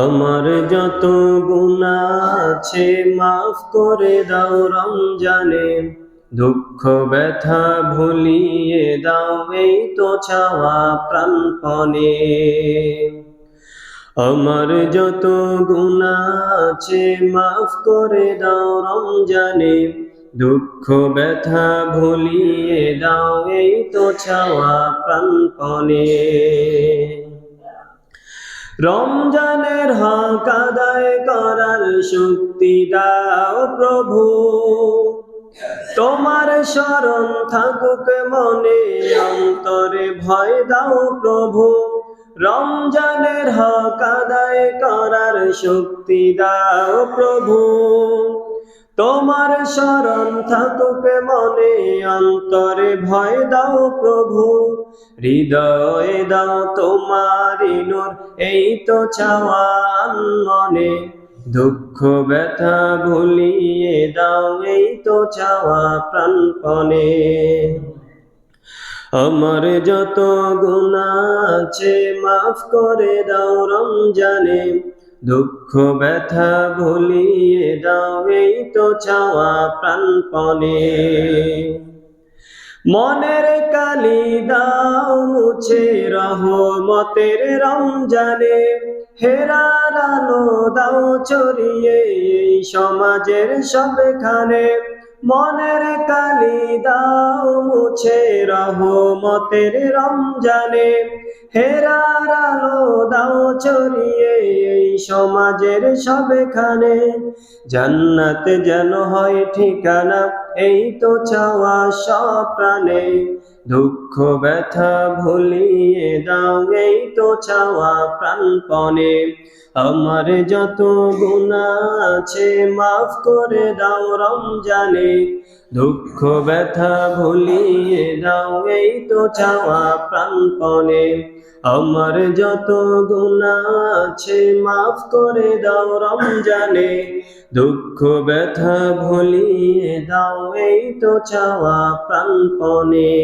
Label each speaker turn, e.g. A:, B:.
A: আমার যত গুনাহ আছে মাফ করে দাও রমজানে, দুঃখ ব্যথা ভুলিয়ে দাও এই তো চাওয়া প্রাণপণে। আমার যত গুনাহ আছে মাফ করে দাও রমজানে, দুঃখ ব্যথা ভুলিয়ে দাও এই তো চাওয়া প্রাণপণে। রমজানের হক আদায় করার শক্তি দাও প্রভু, তোমার শরণ থাকুক মনে অন্তরে ভয় দাও প্রভু। রমজানের হক আদায় করার শক্তি দাও প্রভু, তোমার শরণ থাকুক মনে অন্তরে ভয় দাও প্রভু। হৃদয়ে দাও তোমারি নূর এই তো চাওয়া মনে, দুঃখ ব্যথা ভুলিয়ে দাও এই তো চাওয়া প্রাণপণে। আমার যত গুনাহ আছে মাফ করে দাও রমজানে, দুঃখ ব্যথা ভুলিয়ে দাও এই তো চাওয়া প্রাণপণে। মনের কালি দাও মুছে রহমতের রমজানে, হেরার আলো দাও ছড়িয়ে এই সমাজের সবখানে। মনের কালি দাও মুছে রহমতের রমজানে, হেরার আলো দাও ছড়িয়ে এই সমাজের সবখানে। জান্নাত যেন হয় ঠিকানা এই তো চাওয়া সব প্রাণে, দুঃখ ব্যথা ভুলিয়ে দাও এই তো চাওয়া প্রাণপণে। আমার যত গুনাহ আছে মাফ করে দাও রমজানে, দুঃখ ব্যথা ভুলিয়ে দাও এই তো চাওয়া প্রাণপণে। আমার যত গুনাহ আছে মাফ করে দাও রমজানে, দুঃখ ব্যথা ভুলিয়ে দাও এই তো চাওয়া প্রাণপণে।